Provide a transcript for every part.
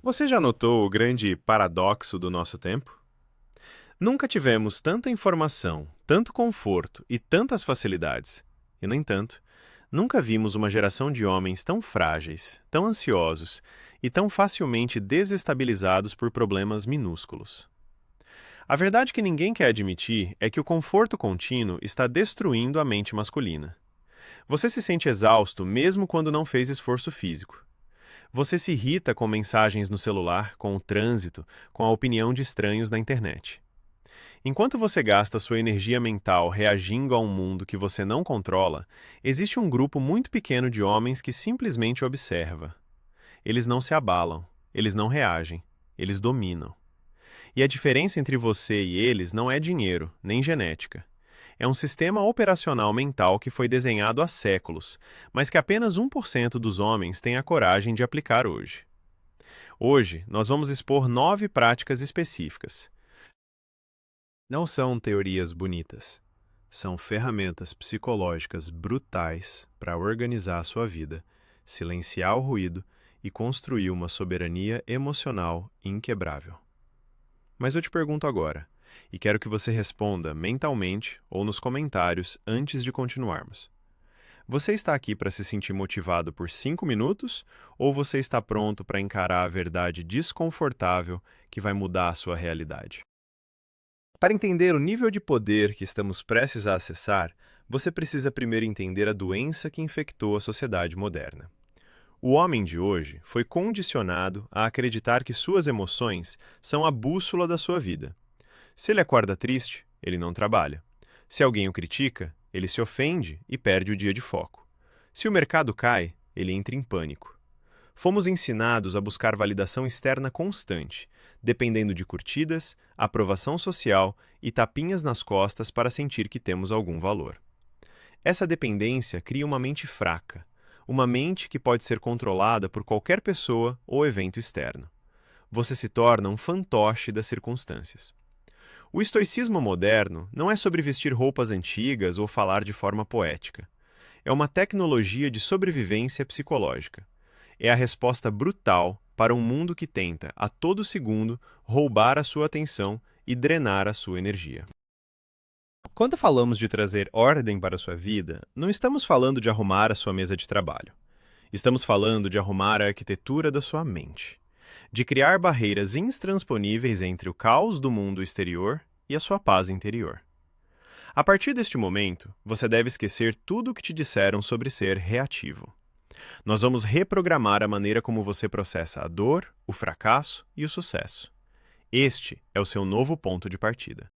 Você já notou o grande paradoxo do nosso tempo? Nunca tivemos tanta informação, tanto conforto e tantas facilidades. E, no entanto, nunca vimos uma geração de homens tão frágeis, tão ansiosos e tão facilmente desestabilizados por problemas minúsculos. A verdade que ninguém quer admitir é que o conforto contínuo está destruindo a mente masculina. Você se sente exausto mesmo quando não fez esforço físico. Você se irrita com mensagens no celular, com o trânsito, com a opinião de estranhos na internet. Enquanto você gasta sua energia mental reagindo a um mundo que você não controla, existe um grupo muito pequeno de homens que simplesmente observa. Eles não se abalam, eles não reagem, eles dominam. E a diferença entre você e eles não é dinheiro, nem genética. É um sistema operacional mental que foi desenhado há séculos, mas que apenas 1% dos homens tem a coragem de aplicar hoje. Hoje, nós vamos expor 9 práticas específicas. Não são teorias bonitas. São ferramentas psicológicas brutais para organizar a sua vida, silenciar o ruído e construir uma soberania emocional inquebrável. Mas eu te pergunto agora, e quero que você responda mentalmente ou nos comentários antes de continuarmos. Você está aqui para se sentir motivado por 5 minutos ou você está pronto para encarar a verdade desconfortável que vai mudar a sua realidade? Para entender o nível de poder que estamos prestes a acessar, você precisa primeiro entender a doença que infectou a sociedade moderna. O homem de hoje foi condicionado a acreditar que suas emoções são a bússola da sua vida. Se ele acorda triste, ele não trabalha. Se alguém o critica, ele se ofende e perde o dia de foco. Se o mercado cai, ele entra em pânico. Fomos ensinados a buscar validação externa constante, dependendo de curtidas, aprovação social e tapinhas nas costas para sentir que temos algum valor. Essa dependência cria uma mente fraca, uma mente que pode ser controlada por qualquer pessoa ou evento externo. Você se torna um fantoche das circunstâncias. O estoicismo moderno não é sobre vestir roupas antigas ou falar de forma poética. É uma tecnologia de sobrevivência psicológica. É a resposta brutal para um mundo que tenta, a todo segundo, roubar a sua atenção e drenar a sua energia. Quando falamos de trazer ordem para a sua vida, não estamos falando de arrumar a sua mesa de trabalho. Estamos falando de arrumar a arquitetura da sua mente, de criar barreiras intransponíveis entre o caos do mundo exterior e a sua paz interior. A partir deste momento, você deve esquecer tudo o que te disseram sobre ser reativo. Nós vamos reprogramar a maneira como você processa a dor, o fracasso e o sucesso. Este é o seu novo ponto de partida.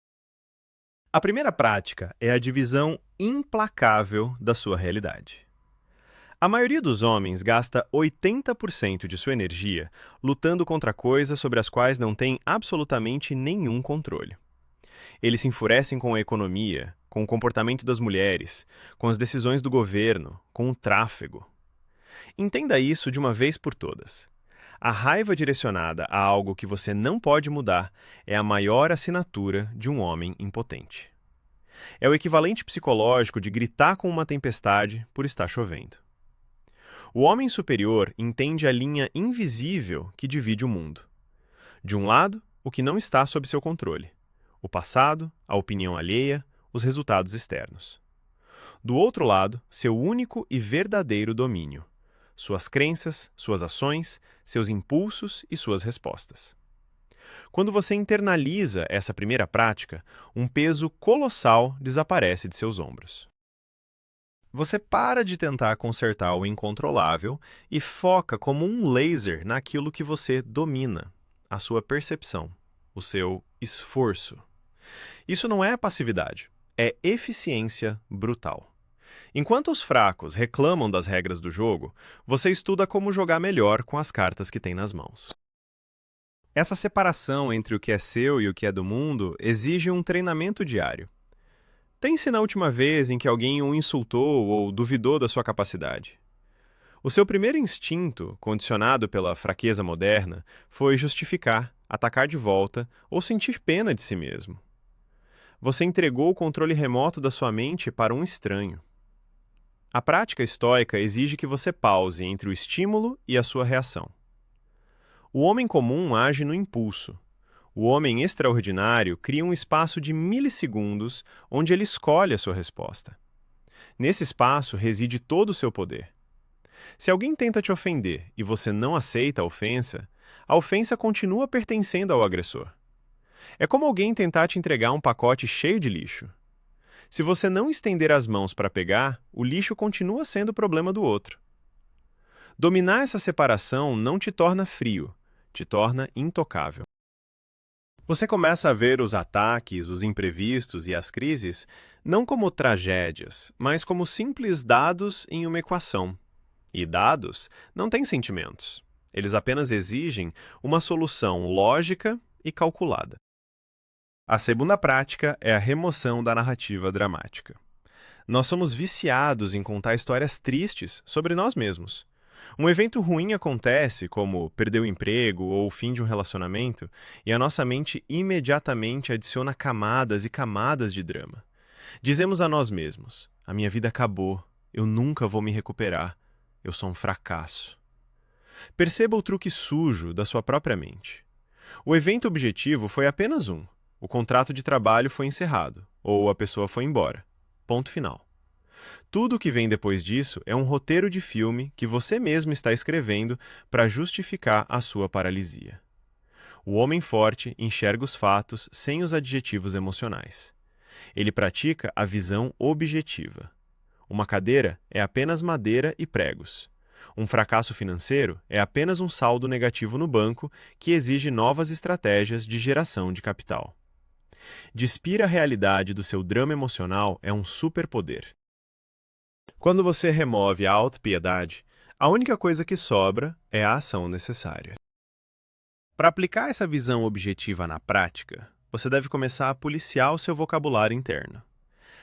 A primeira prática é a divisão implacável da sua realidade. A maioria dos homens gasta 80% de sua energia lutando contra coisas sobre as quais não tem absolutamente nenhum controle. Eles se enfurecem com a economia, com o comportamento das mulheres, com as decisões do governo, com o tráfego. Entenda isso de uma vez por todas. A raiva direcionada a algo que você não pode mudar é a maior assinatura de um homem impotente. É o equivalente psicológico de gritar com uma tempestade por estar chovendo. O homem superior entende a linha invisível que divide o mundo. De um lado, o que não está sob seu controle: o passado, a opinião alheia, os resultados externos. Do outro lado, seu único e verdadeiro domínio: suas crenças, suas ações, seus impulsos e suas respostas. Quando você internaliza essa primeira prática, um peso colossal desaparece de seus ombros. Você para de tentar consertar o incontrolável e foca como um laser naquilo que você domina, a sua percepção, o seu esforço. Isso não é passividade, é eficiência brutal. Enquanto os fracos reclamam das regras do jogo, você estuda como jogar melhor com as cartas que tem nas mãos. Essa separação entre o que é seu e o que é do mundo exige um treinamento diário. Pense na última vez em que alguém o insultou ou duvidou da sua capacidade. O seu primeiro instinto, condicionado pela fraqueza moderna, foi justificar, atacar de volta ou sentir pena de si mesmo. Você entregou o controle remoto da sua mente para um estranho. A prática estoica exige que você pause entre o estímulo e a sua reação. O homem comum age no impulso. O homem extraordinário cria um espaço de milissegundos onde ele escolhe a sua resposta. Nesse espaço reside todo o seu poder. Se alguém tenta te ofender e você não aceita a ofensa continua pertencendo ao agressor. É como alguém tentar te entregar um pacote cheio de lixo. Se você não estender as mãos para pegar, o lixo continua sendo problema do outro. Dominar essa separação não te torna frio, te torna intocável. Você começa a ver os ataques, os imprevistos e as crises não como tragédias, mas como simples dados em uma equação. E dados não têm sentimentos. Eles apenas exigem uma solução lógica e calculada. A segunda prática é a remoção da narrativa dramática. Nós somos viciados em contar histórias tristes sobre nós mesmos. Um evento ruim acontece, como perder o emprego ou o fim de um relacionamento, e a nossa mente imediatamente adiciona camadas e camadas de drama. Dizemos a nós mesmos: a minha vida acabou, eu nunca vou me recuperar, eu sou um fracasso. Perceba o truque sujo da sua própria mente. O evento objetivo foi apenas um. O contrato de trabalho foi encerrado, ou a pessoa foi embora. Ponto final. Tudo o que vem depois disso é um roteiro de filme que você mesmo está escrevendo para justificar a sua paralisia. O homem forte enxerga os fatos sem os adjetivos emocionais. Ele pratica a visão objetiva. Uma cadeira é apenas madeira e pregos. Um fracasso financeiro é apenas um saldo negativo no banco que exige novas estratégias de geração de capital. Despir a realidade do seu drama emocional é um superpoder. Quando você remove a autopiedade, a única coisa que sobra é a ação necessária. Para aplicar essa visão objetiva na prática, você deve começar a policiar o seu vocabulário interno.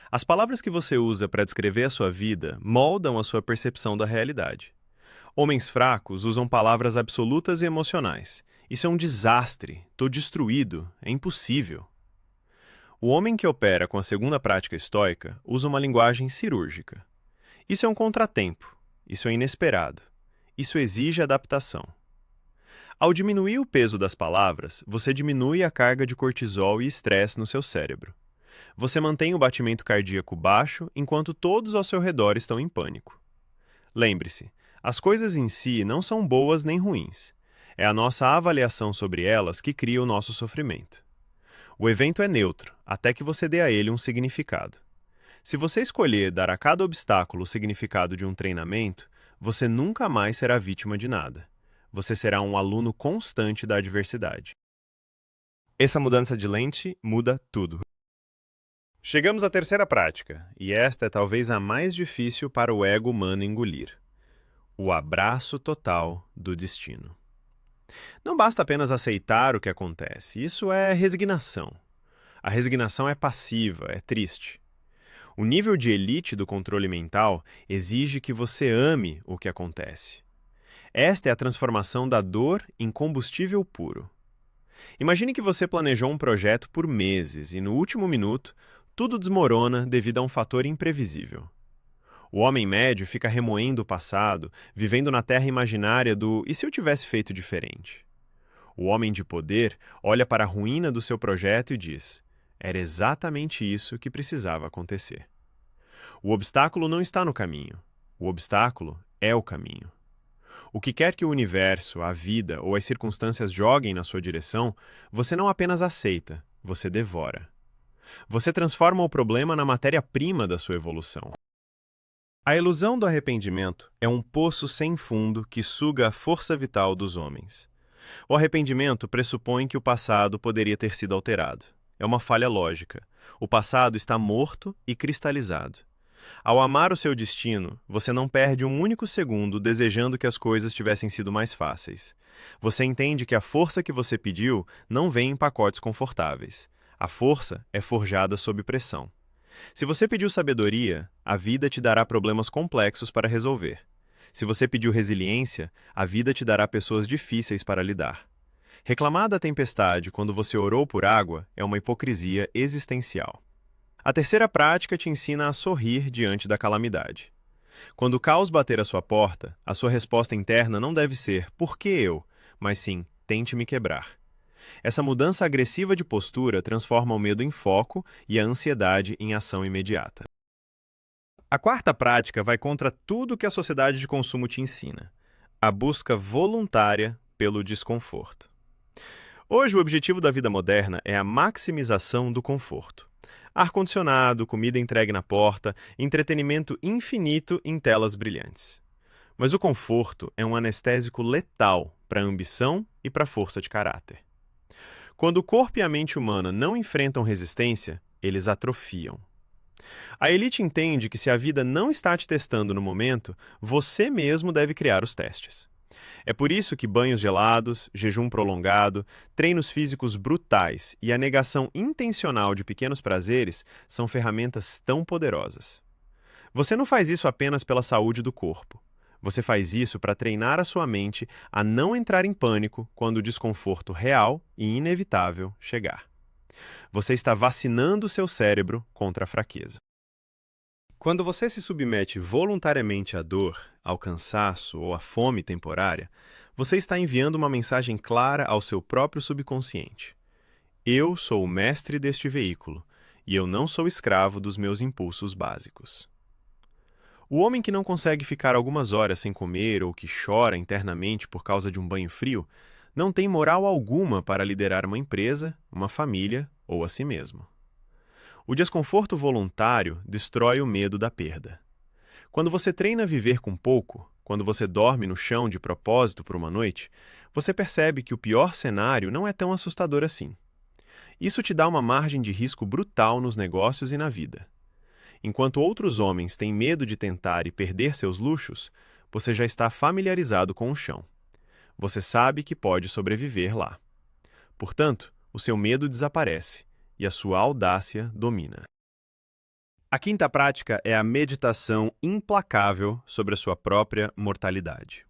As palavras que você usa para descrever a sua vida moldam a sua percepção da realidade. Homens fracos usam palavras absolutas e emocionais. Isso é um desastre, estou destruído, é impossível. O homem que opera com a segunda prática estoica usa uma linguagem cirúrgica. Isso é um contratempo, isso é inesperado, isso exige adaptação. Ao diminuir o peso das palavras, você diminui a carga de cortisol e estresse no seu cérebro. Você mantém o batimento cardíaco baixo enquanto todos ao seu redor estão em pânico. Lembre-se, as coisas em si não são boas nem ruins. É a nossa avaliação sobre elas que cria o nosso sofrimento. O evento é neutro, até que você dê a ele um significado. Se você escolher dar a cada obstáculo o significado de um treinamento, você nunca mais será vítima de nada. Você será um aluno constante da adversidade. Essa mudança de lente muda tudo. Chegamos à terceira prática, e esta é talvez a mais difícil para o ego humano engolir: o abraço total do destino. Não basta apenas aceitar o que acontece, isso é resignação. A resignação é passiva, é triste. O nível de elite do controle mental exige que você ame o que acontece. Esta é a transformação da dor em combustível puro. Imagine que você planejou um projeto por meses e, no último minuto, tudo desmorona devido a um fator imprevisível. O homem médio fica remoendo o passado, vivendo na terra imaginária do "e se eu tivesse feito diferente?". O homem de poder olha para a ruína do seu projeto e diz: era exatamente isso que precisava acontecer. O obstáculo não está no caminho. O obstáculo é o caminho. O que quer que o universo, a vida ou as circunstâncias joguem na sua direção, você não apenas aceita, você devora. Você transforma o problema na matéria-prima da sua evolução. A ilusão do arrependimento é um poço sem fundo que suga a força vital dos homens. O arrependimento pressupõe que o passado poderia ter sido alterado. É uma falha lógica. O passado está morto e cristalizado. Ao amar o seu destino, você não perde um único segundo desejando que as coisas tivessem sido mais fáceis. Você entende que a força que você pediu não vem em pacotes confortáveis. A força é forjada sob pressão. Se você pediu sabedoria, a vida te dará problemas complexos para resolver. Se você pediu resiliência, a vida te dará pessoas difíceis para lidar. Reclamar da tempestade quando você orou por água é uma hipocrisia existencial. A terceira prática te ensina a sorrir diante da calamidade. Quando o caos bater à sua porta, a sua resposta interna não deve ser "por que eu?", mas sim tente me quebrar. Essa mudança agressiva de postura transforma o medo em foco e a ansiedade em ação imediata. A quarta prática vai contra tudo que a sociedade de consumo te ensina: a busca voluntária pelo desconforto. Hoje, o objetivo da vida moderna é a maximização do conforto. Ar-condicionado, comida entregue na porta, entretenimento infinito em telas brilhantes. Mas o conforto é um anestésico letal para a ambição e para a força de caráter. Quando o corpo e a mente humana não enfrentam resistência, eles atrofiam. A elite entende que se a vida não está te testando no momento, você mesmo deve criar os testes. É por isso que banhos gelados, jejum prolongado, treinos físicos brutais e a negação intencional de pequenos prazeres são ferramentas tão poderosas. Você não faz isso apenas pela saúde do corpo. Você faz isso para treinar a sua mente a não entrar em pânico quando o desconforto real e inevitável chegar. Você está vacinando seu cérebro contra a fraqueza. Quando você se submete voluntariamente à dor, ao cansaço ou à fome temporária, você está enviando uma mensagem clara ao seu próprio subconsciente. Eu sou o mestre deste veículo, e eu não sou escravo dos meus impulsos básicos. O homem que não consegue ficar algumas horas sem comer ou que chora internamente por causa de um banho frio, não tem moral alguma para liderar uma empresa, uma família ou a si mesmo. O desconforto voluntário destrói o medo da perda. Quando você treina a viver com pouco, quando você dorme no chão de propósito por uma noite, você percebe que o pior cenário não é tão assustador assim. Isso te dá uma margem de risco brutal nos negócios e na vida. Enquanto outros homens têm medo de tentar e perder seus luxos, você já está familiarizado com o chão. Você sabe que pode sobreviver lá. Portanto, o seu medo desaparece e a sua audácia domina. A quinta prática é a meditação implacável sobre a sua própria mortalidade.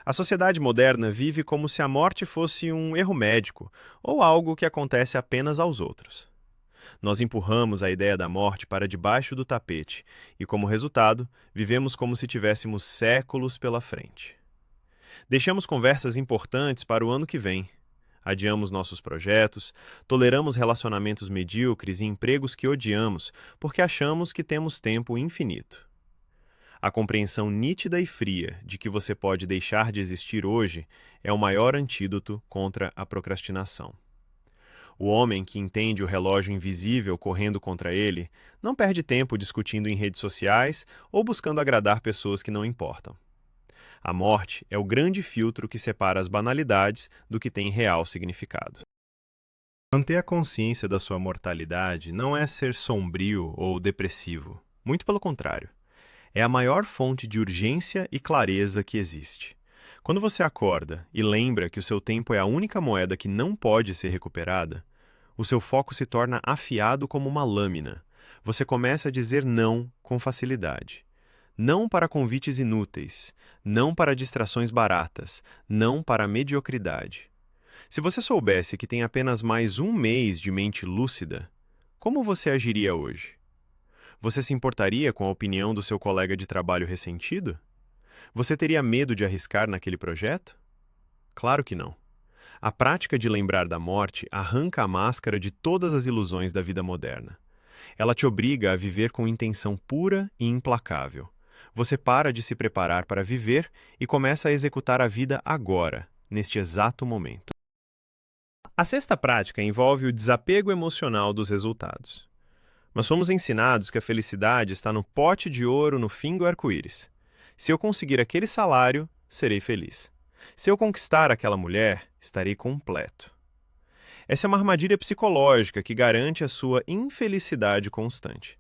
A sociedade moderna vive como se a morte fosse um erro médico ou algo que acontece apenas aos outros. Nós empurramos a ideia da morte para debaixo do tapete e, como resultado, vivemos como se tivéssemos séculos pela frente. Deixamos conversas importantes para o ano que vem. Adiamos nossos projetos, toleramos relacionamentos medíocres e empregos que odiamos porque achamos que temos tempo infinito. A compreensão nítida e fria de que você pode deixar de existir hoje é o maior antídoto contra a procrastinação. O homem que entende o relógio invisível correndo contra ele não perde tempo discutindo em redes sociais ou buscando agradar pessoas que não importam. A morte é o grande filtro que separa as banalidades do que tem real significado. Manter a consciência da sua mortalidade não é ser sombrio ou depressivo. Muito pelo contrário. É a maior fonte de urgência e clareza que existe. Quando você acorda e lembra que o seu tempo é a única moeda que não pode ser recuperada, o seu foco se torna afiado como uma lâmina. Você começa a dizer não com facilidade. Não para convites inúteis, não para distrações baratas, não para a mediocridade. Se você soubesse que tem apenas mais um mês de mente lúcida, como você agiria hoje? Você se importaria com a opinião do seu colega de trabalho ressentido? Você teria medo de arriscar naquele projeto? Claro que não. A prática de lembrar da morte arranca a máscara de todas as ilusões da vida moderna. Ela te obriga a viver com intenção pura e implacável. Você para de se preparar para viver e começa a executar a vida agora, neste exato momento. A sexta prática envolve o desapego emocional dos resultados. Nós fomos ensinados que a felicidade está no pote de ouro no fim do arco-íris. Se eu conseguir aquele salário, serei feliz. Se eu conquistar aquela mulher, estarei completo. Essa é uma armadilha psicológica que garante a sua infelicidade constante.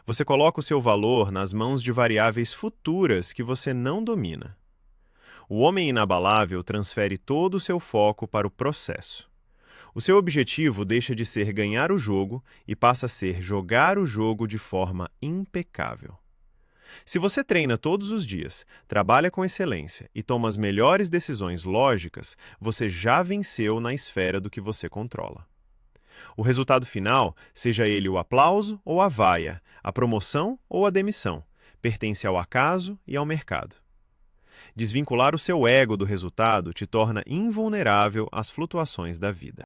Você coloca o seu valor nas mãos de variáveis futuras que você não domina. O homem inabalável transfere todo o seu foco para o processo. O seu objetivo deixa de ser ganhar o jogo e passa a ser jogar o jogo de forma impecável. Se você treina todos os dias, trabalha com excelência e toma as melhores decisões lógicas, você já venceu na esfera do que você controla. O resultado final, seja ele o aplauso ou a vaia, a promoção ou a demissão, pertence ao acaso e ao mercado. Desvincular o seu ego do resultado te torna invulnerável às flutuações da vida.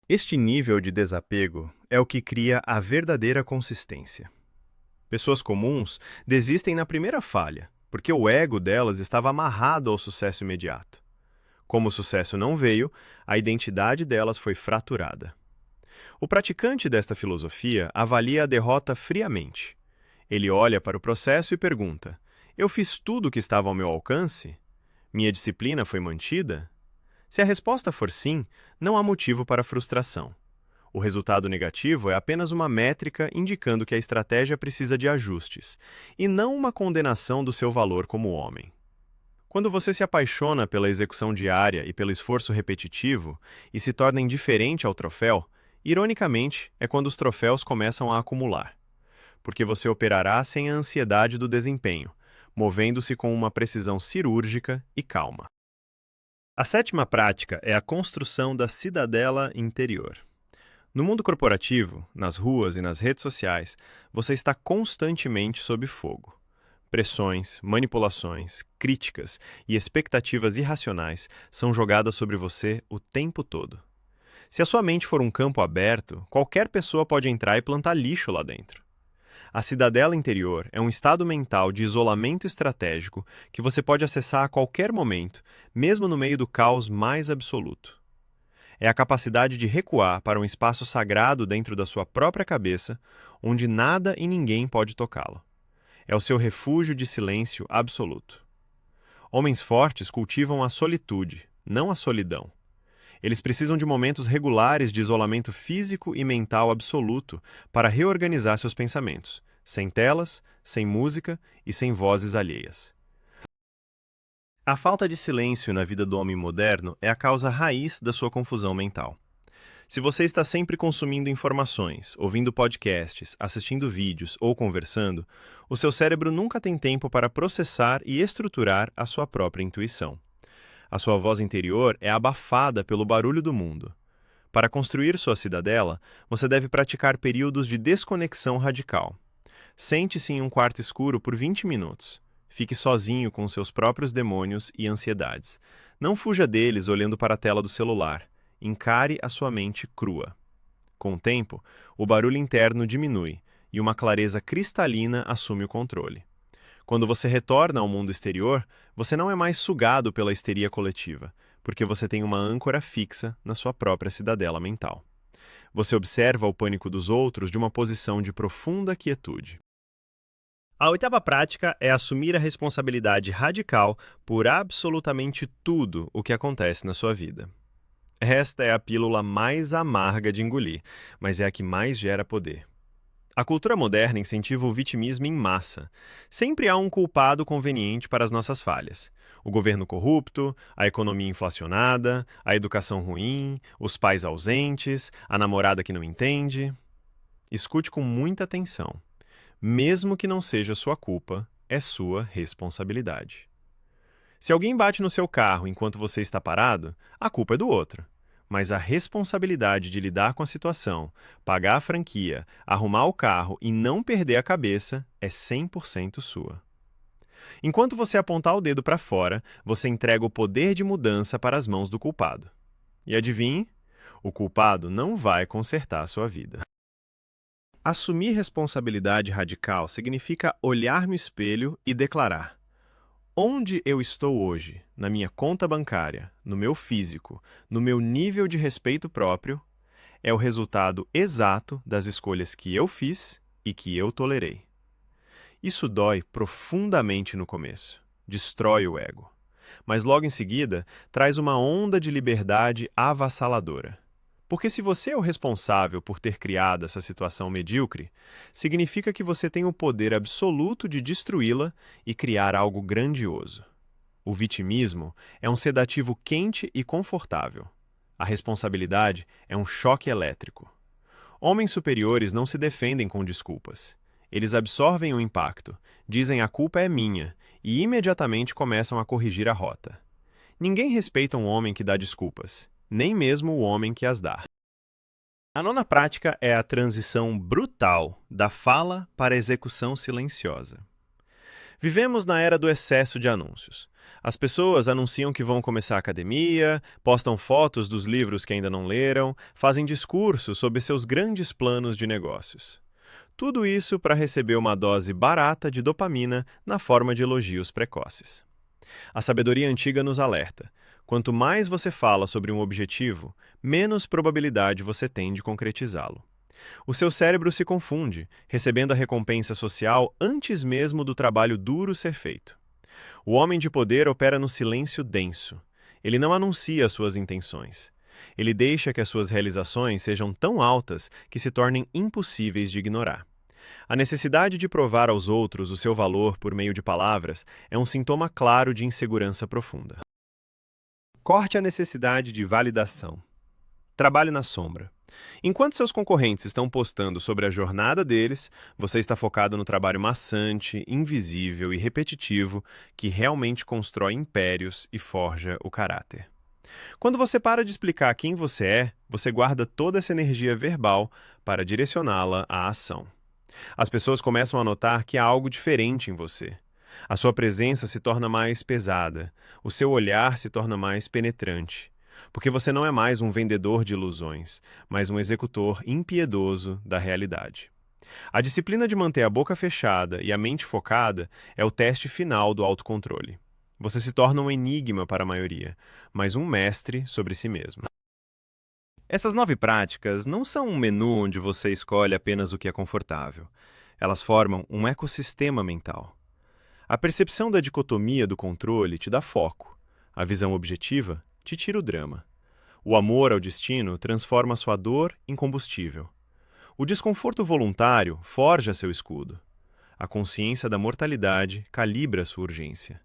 Este nível de desapego é o que cria a verdadeira consistência. Pessoas comuns desistem na primeira falha, porque o ego delas estava amarrado ao sucesso imediato. Como o sucesso não veio, a identidade delas foi fraturada. O praticante desta filosofia avalia a derrota friamente. Ele olha para o processo e pergunta: eu fiz tudo o que estava ao meu alcance? Minha disciplina foi mantida? Se a resposta for sim, não há motivo para frustração. O resultado negativo é apenas uma métrica indicando que a estratégia precisa de ajustes, e não uma condenação do seu valor como homem. Quando você se apaixona pela execução diária e pelo esforço repetitivo e se torna indiferente ao troféu, ironicamente, é quando os troféus começam a acumular, porque você operará sem a ansiedade do desempenho, movendo-se com uma precisão cirúrgica e calma. A sétima prática é a construção da cidadela interior. No mundo corporativo, nas ruas e nas redes sociais, você está constantemente sob fogo. Pressões, manipulações, críticas e expectativas irracionais são jogadas sobre você o tempo todo. Se a sua mente for um campo aberto, qualquer pessoa pode entrar e plantar lixo lá dentro. A cidadela interior é um estado mental de isolamento estratégico que você pode acessar a qualquer momento, mesmo no meio do caos mais absoluto. É a capacidade de recuar para um espaço sagrado dentro da sua própria cabeça, onde nada e ninguém pode tocá-lo. É o seu refúgio de silêncio absoluto. Homens fortes cultivam a solitude, não a solidão. Eles precisam de momentos regulares de isolamento físico e mental absoluto para reorganizar seus pensamentos, sem telas, sem música e sem vozes alheias. A falta de silêncio na vida do homem moderno é a causa raiz da sua confusão mental. Se você está sempre consumindo informações, ouvindo podcasts, assistindo vídeos ou conversando, o seu cérebro nunca tem tempo para processar e estruturar a sua própria intuição. A sua voz interior é abafada pelo barulho do mundo. Para construir sua cidadela, você deve praticar períodos de desconexão radical. Sente-se em um quarto escuro por 20 minutos. Fique sozinho com seus próprios demônios e ansiedades. Não fuja deles olhando para a tela do celular. Encare a sua mente crua. Com o tempo, o barulho interno diminui e uma clareza cristalina assume o controle. Quando você retorna ao mundo exterior, você não é mais sugado pela histeria coletiva, porque você tem uma âncora fixa na sua própria cidadela mental. Você observa o pânico dos outros de uma posição de profunda quietude. A oitava prática é assumir a responsabilidade radical por absolutamente tudo o que acontece na sua vida. Esta é a pílula mais amarga de engolir, mas é a que mais gera poder. A cultura moderna incentiva o vitimismo em massa. Sempre há um culpado conveniente para as nossas falhas. O governo corrupto, a economia inflacionada, a educação ruim, os pais ausentes, a namorada que não entende. Escute com muita atenção. Mesmo que não seja sua culpa, é sua responsabilidade. Se alguém bate no seu carro enquanto você está parado, a culpa é do outro. Mas a responsabilidade de lidar com a situação, pagar a franquia, arrumar o carro e não perder a cabeça é 100% sua. Enquanto você apontar o dedo para fora, você entrega o poder de mudança para as mãos do culpado. E adivinhe? O culpado não vai consertar a sua vida. Assumir responsabilidade radical significa olhar no espelho e declarar: onde eu estou hoje, na minha conta bancária, no meu físico, no meu nível de respeito próprio, é o resultado exato das escolhas que eu fiz e que eu tolerei. Isso dói profundamente no começo, destrói o ego, mas logo em seguida traz uma onda de liberdade avassaladora. Porque se você é o responsável por ter criado essa situação medíocre, significa que você tem o poder absoluto de destruí-la e criar algo grandioso. O vitimismo é um sedativo quente e confortável. A responsabilidade é um choque elétrico. Homens superiores não se defendem com desculpas. Eles absorvem o impacto, dizem a culpa é minha e imediatamente começam a corrigir a rota. Ninguém respeita um homem que dá desculpas. Nem mesmo o homem que as dá. A nona prática é a transição brutal da fala para a execução silenciosa. Vivemos na era do excesso de anúncios. As pessoas anunciam que vão começar a academia, postam fotos dos livros que ainda não leram, fazem discursos sobre seus grandes planos de negócios. Tudo isso para receber uma dose barata de dopamina na forma de elogios precoces. A sabedoria antiga nos alerta: quanto mais você fala sobre um objetivo, menos probabilidade você tem de concretizá-lo. O seu cérebro se confunde, recebendo a recompensa social antes mesmo do trabalho duro ser feito. O homem de poder opera no silêncio denso. Ele não anuncia suas intenções. Ele deixa que as suas realizações sejam tão altas que se tornem impossíveis de ignorar. A necessidade de provar aos outros o seu valor por meio de palavras é um sintoma claro de insegurança profunda. Corte a necessidade de validação. Trabalhe na sombra. Enquanto seus concorrentes estão postando sobre a jornada deles, você está focado no trabalho maçante, invisível e repetitivo que realmente constrói impérios e forja o caráter. Quando você para de explicar quem você guarda toda essa energia verbal para direcioná-la à ação. As pessoas começam a notar que há algo diferente em você. A sua presença se torna mais pesada, o seu olhar se torna mais penetrante. Porque você não é mais um vendedor de ilusões, mas um executor impiedoso da realidade. A disciplina de manter a boca fechada e a mente focada é o teste final do autocontrole. Você se torna um enigma para a maioria, mas um mestre sobre si mesmo. Essas 9 práticas não são um menu onde você escolhe apenas o que é confortável. Elas formam um ecossistema mental. A percepção da dicotomia do controle te dá foco. A visão objetiva te tira o drama. O amor ao destino transforma sua dor em combustível. O desconforto voluntário forja seu escudo. A consciência da mortalidade calibra sua urgência.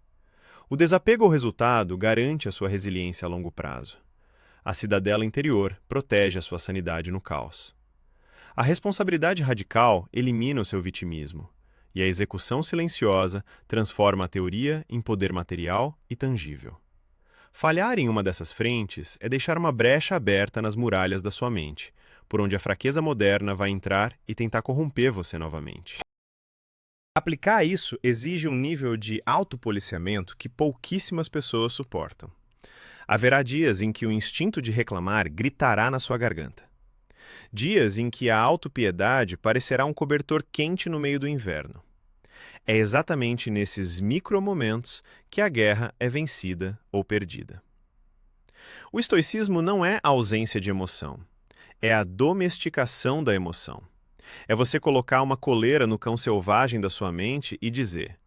O desapego ao resultado garante a sua resiliência a longo prazo. A cidadela interior protege a sua sanidade no caos. A responsabilidade radical elimina o seu vitimismo, e a execução silenciosa transforma a teoria em poder material e tangível. Falhar em uma dessas frentes é deixar uma brecha aberta nas muralhas da sua mente, por onde a fraqueza moderna vai entrar e tentar corromper você novamente. Aplicar isso exige um nível de autopoliciamento que pouquíssimas pessoas suportam. Haverá dias em que o instinto de reclamar gritará na sua garganta. Dias em que a autopiedade parecerá um cobertor quente no meio do inverno. É exatamente nesses micromomentos que a guerra é vencida ou perdida. O estoicismo não é a ausência de emoção, é a domesticação da emoção. É você colocar uma coleira no cão selvagem da sua mente e dizer: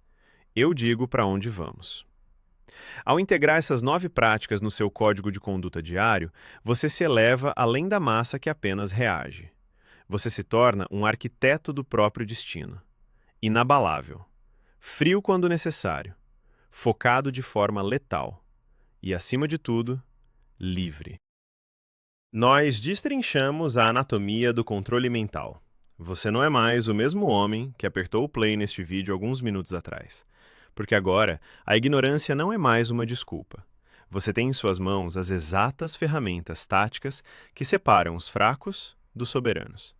eu digo para onde vamos. Ao integrar essas 9 práticas no seu código de conduta diário, você se eleva além da massa que apenas reage. Você se torna um arquiteto do próprio destino. Inabalável, frio quando necessário, focado de forma letal e, acima de tudo, livre. Nós destrinchamos a anatomia do controle mental. Você não é mais o mesmo homem que apertou o play neste vídeo alguns minutos atrás. Porque agora, a ignorância não é mais uma desculpa. Você tem em suas mãos as exatas ferramentas táticas que separam os fracos dos soberanos.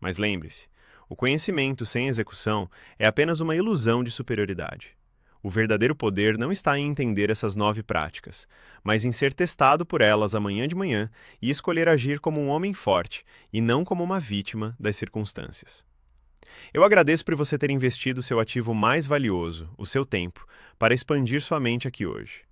Mas lembre-se, o conhecimento sem execução é apenas uma ilusão de superioridade. O verdadeiro poder não está em entender essas 9 práticas, mas em ser testado por elas amanhã de manhã e escolher agir como um homem forte e não como uma vítima das circunstâncias. Eu agradeço por você ter investido seu ativo mais valioso, o seu tempo, para expandir sua mente aqui hoje.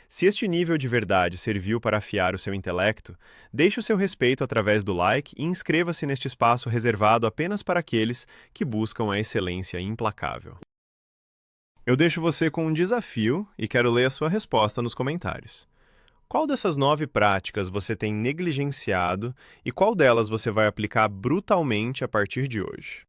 Se este nível de verdade serviu para afiar o seu intelecto, deixe o seu respeito através do like e inscreva-se neste espaço reservado apenas para aqueles que buscam a excelência implacável. Eu deixo você com um desafio e quero ler a sua resposta nos comentários. Qual dessas 9 práticas você tem negligenciado e qual delas você vai aplicar brutalmente a partir de hoje?